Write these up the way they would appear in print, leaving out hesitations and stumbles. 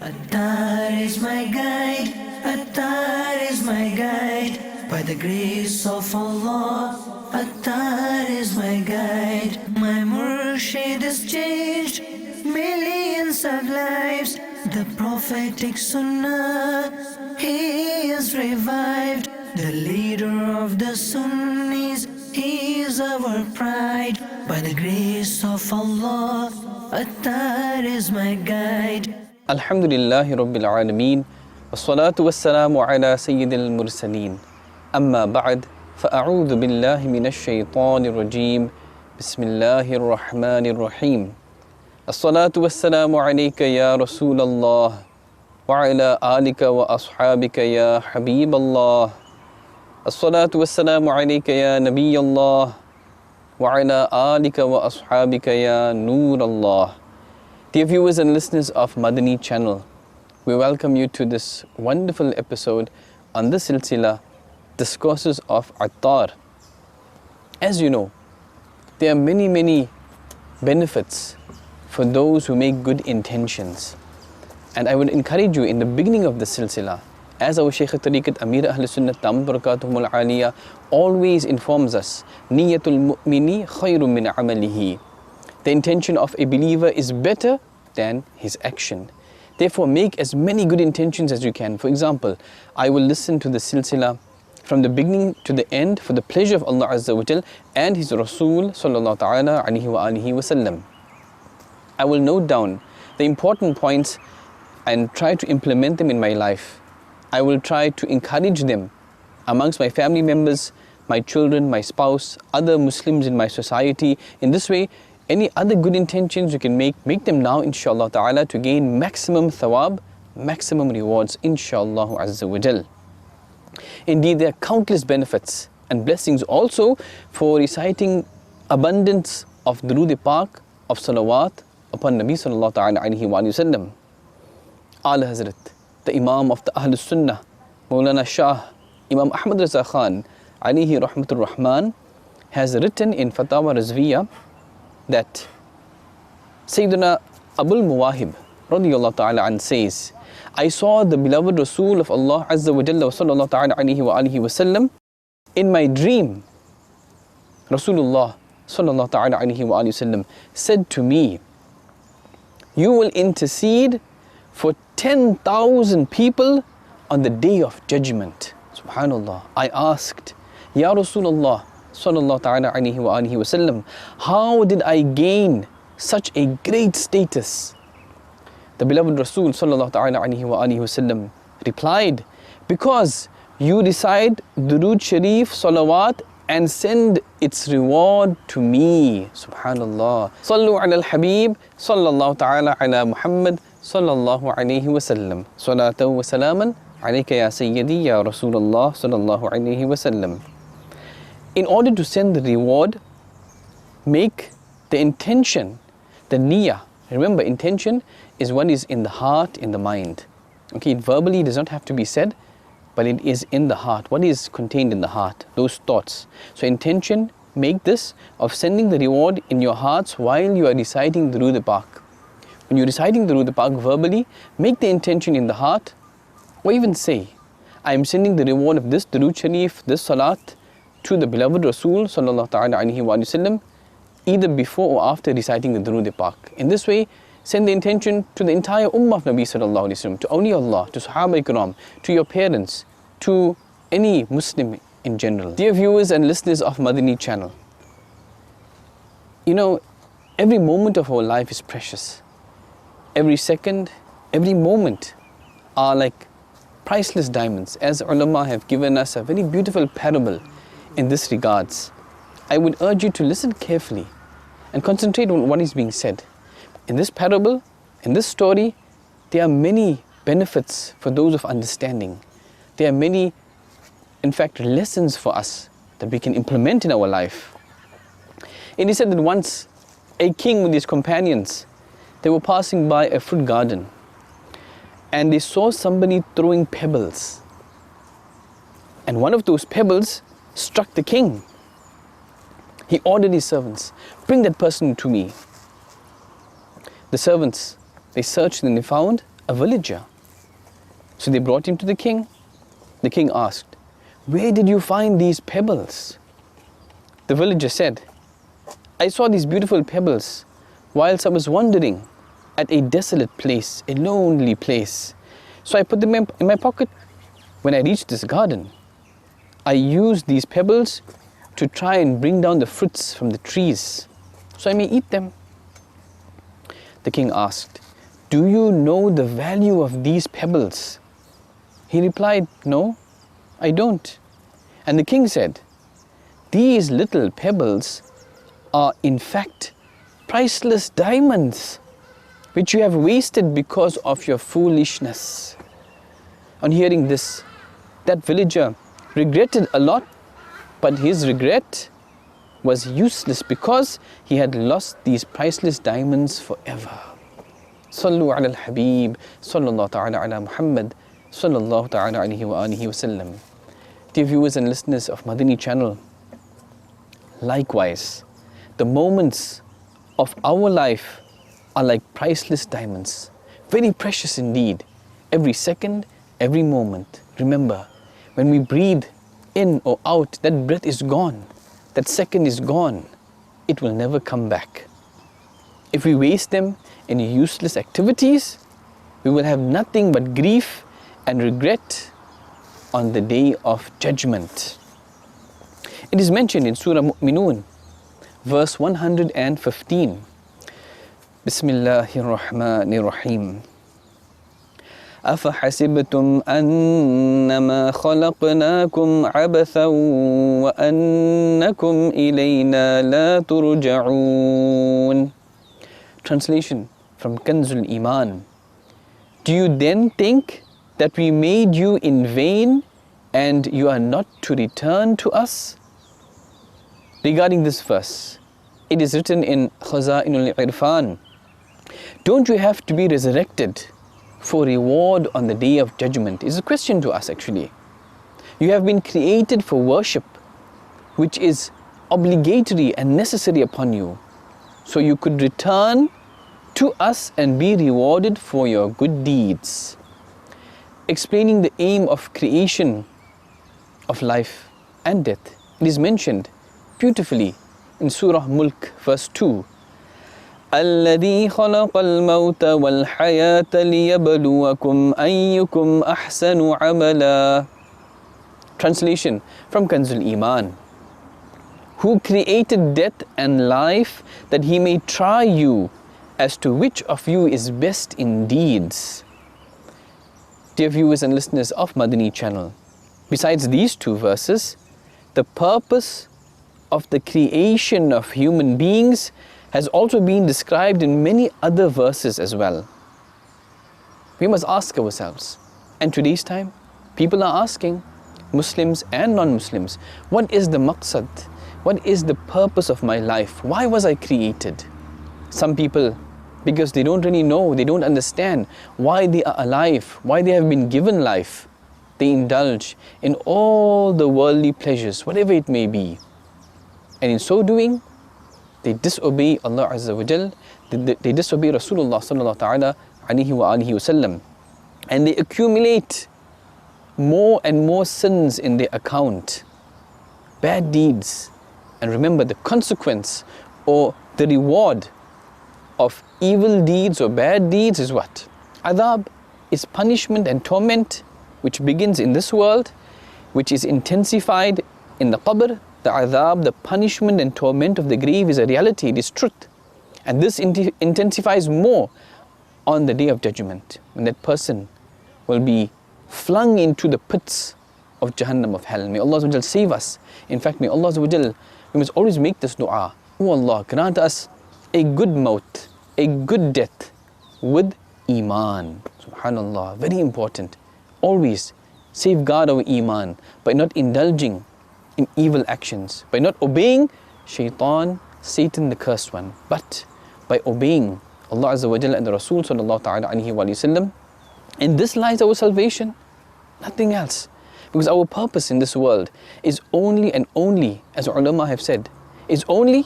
Attar is my guide, Attar is my guide. By the grace of Allah, Attar is my guide. My Murshid has changed millions of lives. The prophetic Sunnah, he is revived. The leader of the Sunnis, he is our pride. By the grace of Allah, Attar is my guide. Alhamdulillahi Rabbil Alameen, wassalatu wassalamu ala Sayyidil Mursaleen. Amma ba'd, fa'a'udhu billahi minash shaytanir rajeem. Bismillahir Rahmanir Rahim. As-salatu wassalamu alayka ya Rasulallah, wa ala alika wa ashabika ya Habiballah. As-salatu wassalamu alayka ya Nabiyallah, wa ala alika wa ashabika ya Noorallah. Dear viewers and listeners of Madani channel, we welcome you to this wonderful episode on the Silsila, Discourses of Attar. As you know, there are many benefits for those who make good intentions. And I would encourage you in the beginning of the Silsila, as our Shaykh al-Tariqat Amir Ahl Sunnah Damat Barakatuhum al-Aliyah always informs us, Niyatul mu'mini khayrun min amalihi. The intention of a believer is better than his action. Therefore, make as many good intentions as you can. For example, I will listen to the Silsila from the beginning to the end for the pleasure of Allah Azza wa Jal and His Rasul Sallallahu Ta'ala Alaihi Wa Alihi Wasallam. I will note down the important points and try to implement them in my life. I will try to encourage them amongst my family members, my children, my spouse, other Muslims in my society. In this way, any other good intentions you can make them now, inshallah ta'ala, to gain maximum thawab, maximum rewards, inshallah azza wa jal. Indeed, there are countless benefits and blessings also for reciting abundance of Durood-e-Pak, of salawat upon Nabi sallallahu ta'ala alayhi wa sallam. Ala Hazrat, the Imam of the Ahl Sunnah, Maulana Shah, Imam Ahmad Raza Khan, alayhi rahmatur rahman, has written in Fatawa Razviya that Sayyidina Abul Muwahib radiyallahu ta'ala an says, I saw the beloved Rasul of Allah Azza wa Jalla wa sallallahu ta'ala alayhi wa alihi wa sallam in my dream. Rasulullah sallallahu ta'ala alayhi wa alihi wa sallam said to me, you will intercede for 10,000 people on the day of judgment. Subhanallah. I asked, Ya Rasulullah sallallahu ta'ala alayhi wa alihi wa sallam, how did I gain such a great status? The beloved Rasul sallallahu ta'ala alayhi wa alihi wa sallam replied, because you recite Durood Sharif, Salawat and send its reward to me. Subhanallah. Sallu ala al-Habib sallallahu ta'ala ala Muhammad sallallahu alayhi wa sallam. Salatu wa salaman alayka ya Sayyidi ya Rasulullah sallallahu alayhi wa sallam. In order to send the reward, make the intention, the niyyah. Remember, intention is what is in the heart, in the mind. Okay, verbally it does not have to be said, but it is in the heart. What is contained in the heart? Those thoughts. So intention, make this of sending the reward in your hearts while you are reciting Durood-e-Pak. When you're reciting Durood-e-Pak verbally, make the intention in the heart, or even say, I am sending the reward of this Durood Sharif, this Salat, to the beloved Rasul sallallahu ta'ala alayhi wa sallam, either before or after reciting the Durood-e-Pak. In this way, send the intention to the entire Ummah of Nabi sallallahu alayhi wa sallam, to awliyaullah, to Sahaba Ikram, to your parents, to any Muslim in general. Dear viewers and listeners of Madani channel, you know, every moment of our life is precious. Every second, every moment are like priceless diamonds. As ulama have given us a very beautiful parable in this regards, I would urge you to listen carefully and concentrate on what is being said. In this parable, in this story, there are many benefits for those of understanding. There are many, in fact, lessons for us that we can implement in our life. It is said that once a king with his companions, they were passing by a fruit garden and they saw somebody throwing pebbles. And one of those pebbles struck the king. He ordered his servants, bring that person to me. The servants, they searched and they found a villager. So they brought him to the king. The king asked, "Where did you find these pebbles?" The villager said, "I saw these beautiful pebbles whilst I was wandering at a desolate place, a lonely place. So I put them in my pocket. When I reached this garden, I used these pebbles to try and bring down the fruits from the trees, so I may eat them." The king asked, "Do you know the value of these pebbles?" He replied, "No, I don't." And the king said, "These little pebbles are in fact priceless diamonds, which you have wasted because of your foolishness." On hearing this, that villager regretted a lot, but his regret was useless because he had lost these priceless diamonds forever. Sallu ala al-Habib, sallallahu ta'ala ala Muhammad, sallallahu ta'ala alayhi wa alihi wa sallam. Dear viewers and listeners of Madani channel, likewise, the moments of our life are like priceless diamonds, very precious indeed. Every second, every moment. Remember, when we breathe in or out, that breath is gone. That second is gone. It will never come back. If we waste them in useless activities, we will have nothing but grief and regret on the day of judgment. It is mentioned in Surah Mu'minun, verse 115. Bismillahir Rahmanir Rahim. أَفَحَسِبْتُمْ أَنَّمَا خَلَقْنَاكُمْ عَبَثًا وَأَنَّكُمْ إِلَيْنَا لَا تُرْجَعُونَ. Translation from Kanzul Iman. Do you then think that we made you in vain and you are not to return to us? Regarding this verse, it is written in Khaza'inul Irfan, don't you have to be resurrected for reward on the day of judgment? It's a question to us actually. You have been created for worship, which is obligatory and necessary upon you, so you could return to us and be rewarded for your good deeds. Explaining the aim of creation of life and death, it is mentioned beautifully in Surah Mulk, verse 2. الذي خلق الموت والحياة ليبلوكم أيكم أحسن عملا. Translation from Kanzul Iman. Who created death and life that he may try you as to which of you is best in deeds. Dear viewers and listeners of Madani channel, besides these two verses, the purpose of the creation of human beings has also been described in many other verses as well. We must ask ourselves, and today's time, people are asking, Muslims and non-Muslims, what is the maqsad? What is the purpose of my life? Why was I created? Some people, because they don't really know, they don't understand why they are alive, why they have been given life, they indulge in all the worldly pleasures, whatever it may be. And in so doing, they disobey Allah Azza wa Jal, they disobey Rasulullah sallallahu ta'ala alayhi wa alihi wa sallam, and they accumulate more and more sins in their account, bad deeds. And remember, the consequence or the reward of evil deeds or bad deeds is what? Adhab is punishment and torment, which begins in this world, which is intensified in the qabr. The adhab, the punishment and torment of the grave is a reality, it is truth. And this intensifies more on the day of judgment, when that person will be flung into the pits of Jahannam, of hell. May Allah save us. In fact, may Allah, we must always make this dua. Oh Allah, grant us a good maut, a good death with Iman. Subhanallah, very important. Always safeguard our Iman by not indulging in evil actions, by not obeying Shaitan, Satan the cursed one, but by obeying Allah Azza wa Jalla and the Rasul sallallahu ta'ala alayhi wa sallam. In this lies our salvation, nothing else. Because our purpose in this world is only and only, as ulama have said, is only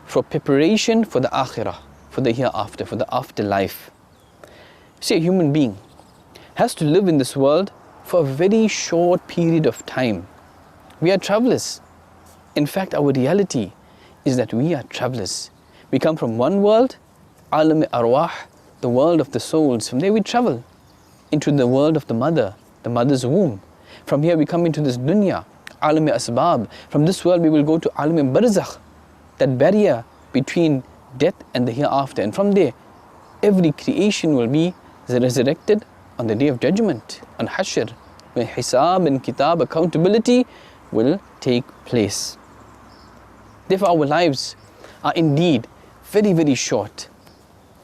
for preparation for the akhirah, for the hereafter, for the afterlife. See, a human being has to live in this world for a very short period of time. We are travelers. In fact, our reality is that we are travelers. We come from one world, alam arwah, the world of the souls. From there we travel into the world of the mother's womb. From here we come into this dunya, alam asbab. From this world we will go to alam barzakh, that barrier between death and the hereafter. And from there, every creation will be resurrected on the day of judgment, on Hashr, when hisab and kitab, accountability, will take place. Therefore, our lives are indeed very, very short.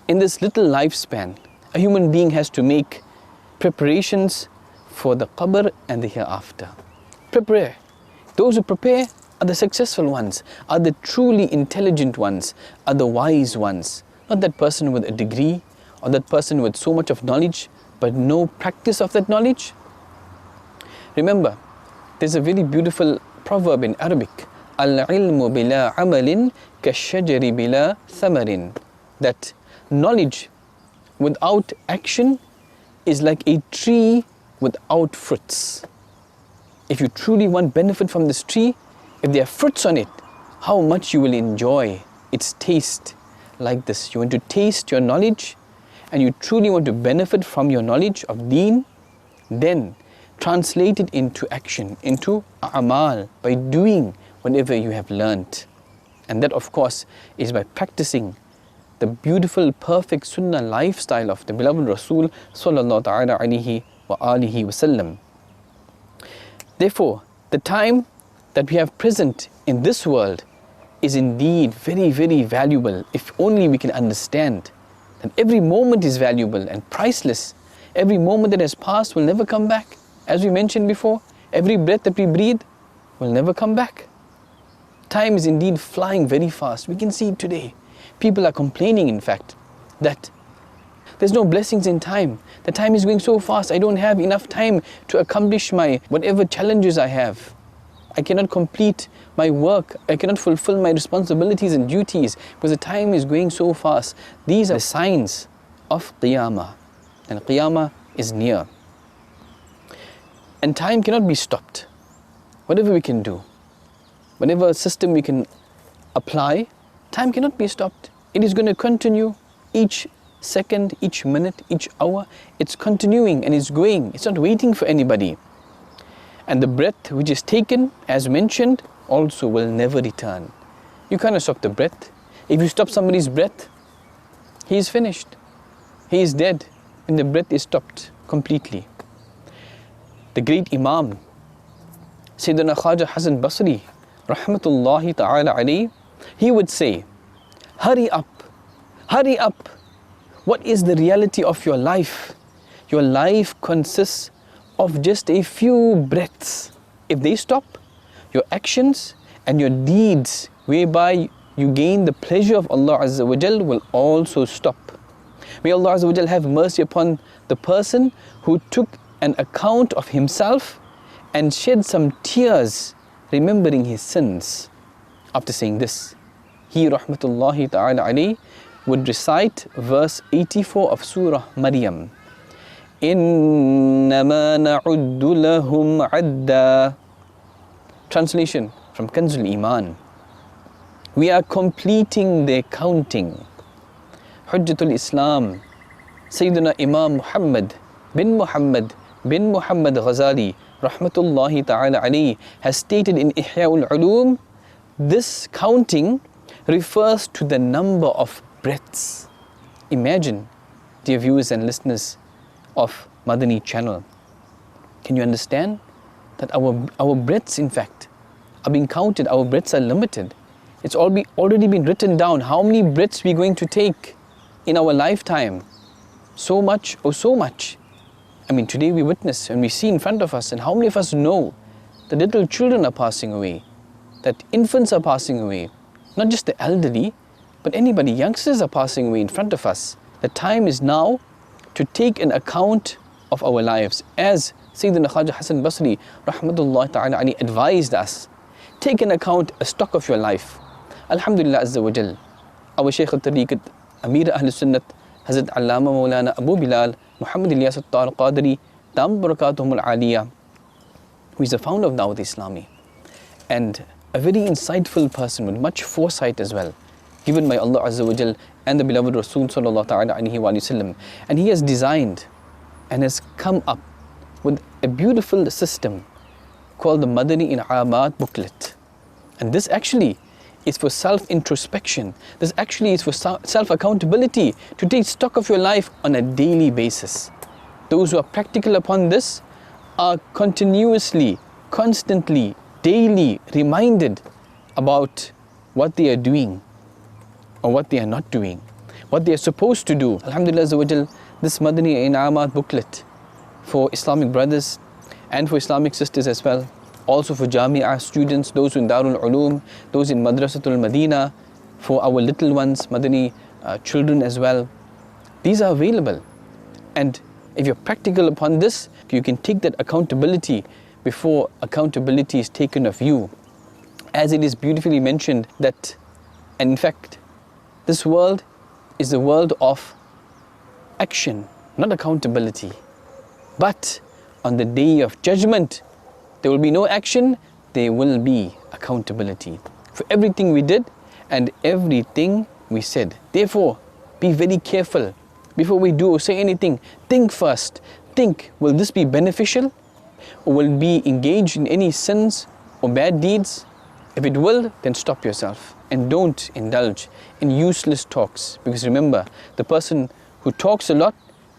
In this little lifespan, a human being has to make preparations for the qabr and the hereafter. Prepare. Those who prepare are the successful ones, are the truly intelligent ones, are the wise ones. Not that person with a degree or that person with so much of knowledge but no practice of that knowledge. Remember, there's a very beautiful proverb in Arabic, Al-ilmu bila amalin kashajari bila thamarin, that knowledge without action is like a tree without fruits. If you truly want benefit from this tree, if there are fruits on it, how much you will enjoy its taste like this. You want to taste your knowledge and you truly want to benefit from your knowledge of deen, then translate it into action, into a'mal, by doing whatever you have learnt. And that, of course, is by practicing the beautiful, perfect sunnah lifestyle of the beloved Rasul sallallahu ta'ala alayhi wa alihi wasallam. Therefore, the time that we have present in this world is indeed very, very valuable, if only we can understand that every moment is valuable and priceless. Every moment that has passed will never come back. As we mentioned before, every breath that we breathe will never come back. Time is indeed flying very fast. We can see it today. People are complaining, in fact, that there's no blessings in time. The time is going so fast. I don't have enough time to accomplish my whatever challenges I have. I cannot complete my work. I cannot fulfill my responsibilities and duties because the time is going so fast. These are the signs of Qiyamah. And Qiyamah is near. And time cannot be stopped. Whatever we can do, whatever system we can apply, time cannot be stopped. It is going to continue each second, each minute, each hour. It's continuing and it's going. It's not waiting for anybody. And the breath which is taken, as mentioned, also will never return. You cannot stop the breath. If you stop somebody's breath, he is finished. He is dead when the breath is stopped completely. The great Imam, Sayyidina Khaja Hasan Basri, rahmatullahi ta'ala alayhi, he would say, hurry up, hurry up. What is the reality of your life? Your life consists of just a few breaths. If they stop, your actions and your deeds whereby you gain the pleasure of Allah Azza wa Jal will also stop. May Allah Azza wa Jal have mercy upon the person who took an account of himself and shed some tears remembering his sins. After saying this, he rahmatullahi ta'ala alayhi would recite verse 84 of Surah Maryam. إِنَّمَا نَعُدُّ لَهُمْ عَدًّا. Translation from Kanzul Iman. We are completing their counting. Hujjatul Islam, Sayyidina Imam Muhammad bin Muhammad Ghazali, rahmatullahi ta'ala alayhi, has stated in Ihya'ul Ulum, this counting refers to the number of breaths. Imagine, dear viewers and listeners of Madani channel, can you understand that our breaths, in fact, are being counted? Our breaths are limited. It's already been written down how many breaths we're going to take in our lifetime. So much or so much. I mean, today we witness and we see in front of us, and how many of us know that little children are passing away, that infants are passing away, not just the elderly, but anybody, youngsters are passing away in front of us. The time is now to take an account of our lives. As Sayyidina Khaja Hasan Basri, rahmatullah ta'ala alayhi, advised us, take an account, a stock of your life. Alhamdulillah Azza wa Jal, our Shaykh al-Tariqat, Amir Ahl Sunnat, Hazrat Allama Maulana Abu Bilal, Muhammad Ilyas Attar Qadri, Dam Barakatuhum Al-Aliyah, who is the founder of Dawat-e-Islami, and a very insightful person with much foresight as well, given by Allah Azza wa Jal and the beloved Rasul Sallallahu Ta'ala Alaihi Wasallam. And he has designed and has come up with a beautiful system called the Madani In'amat booklet. And this actually is for self-introspection. This actually is for self-accountability, to take stock of your life on a daily basis. Those who are practical upon this are continuously, constantly, daily reminded about what they are doing or what they are not doing, what they are supposed to do. Alhamdulillah, this Madani In'amat booklet for Islamic brothers and for Islamic sisters as well, also for Jami'ah students, those in Darul Uloom, those in Madrasatul Madina, for our little ones, Madani children as well. These are available. And if you're practical upon this, you can take that accountability before accountability is taken of you. As it is beautifully mentioned that, and in fact, this world is the world of action, not accountability. But on the day of judgment, there will be no action, there will be accountability for everything we did and everything we said. Therefore, be very careful before we do or say anything. Think first. Think, will this be beneficial, or will be engaged in any sins or bad deeds? If it will, then stop yourself and don't indulge in useless talks. Because remember, the person who talks a lot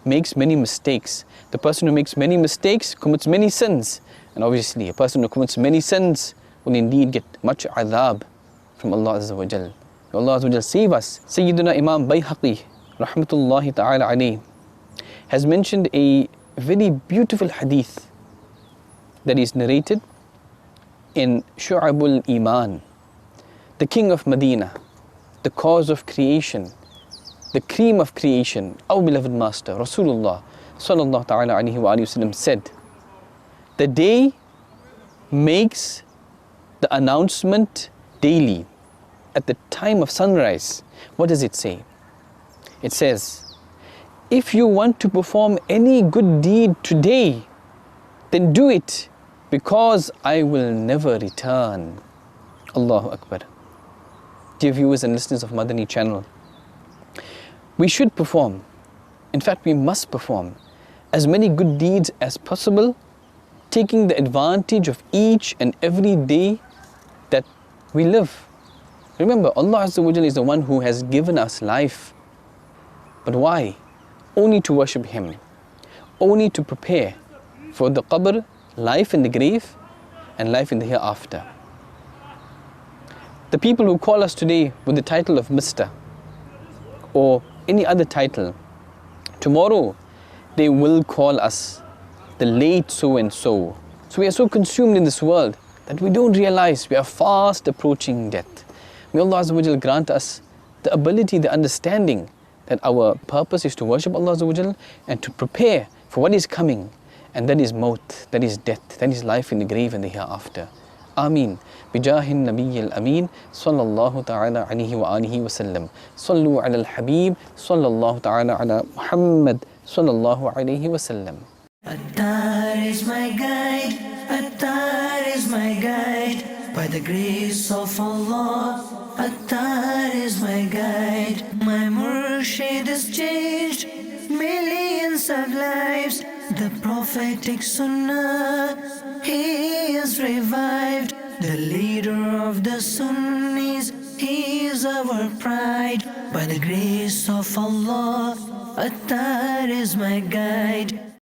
makes many mistakes. The person who makes many mistakes commits many sins. And obviously, a person who commits many sins will indeed get much adhab from Allah Azza wa Jal. May Allah Azza wa Jal save us. Sayyidina Imam Bayhaqi, rahmatullahi ta'ala alayhi, has mentioned a very beautiful hadith that is narrated in Shu'abul Iman. The king of Medina, the cause of creation, the cream of creation, our beloved master, Rasulullah Sallallahu Ta'ala Alaihi Wasallam said, the day makes the announcement daily at the time of sunrise. What does it say? It says, if you want to perform any good deed today, then do it, because I will never return. Allahu Akbar. Dear viewers and listeners of Madani channel, we should perform, in fact we must perform as many good deeds as possible, taking the advantage of each and every day that we live. Remember, Allah Azza wa Jalla is the one who has given us life. But why? Only to worship Him, only to prepare for the qabr, life in the grave, and life in the hereafter. The people who call us today with the title of Mr. or any other title, tomorrow they will call us the late so and so. So we are so consumed in this world that we don't realize we are fast approaching death. May Allah Azza wa Jal grant us the ability, the understanding that our purpose is to worship Allah Azza wa Jal and to prepare for what is coming, and that is maut, that is death, that is life in the grave and the hereafter. Ameen. Bijahin Nabiyyil Ameen Sallallahu Ta'ala Alaihi wa alihi wa sallam. Sallu ala al-Habib Sallallahu Ta'ala ala Muhammad Sallallahu Alaihi wa sallam. Attar is my guide, Attar is my guide. By the grace of Allah, Attar is my guide. My murshid has changed millions of lives. The prophetic sunnah, he is revived. The leader of the Sunnis, he is our pride. By the grace of Allah, Attar is my guide.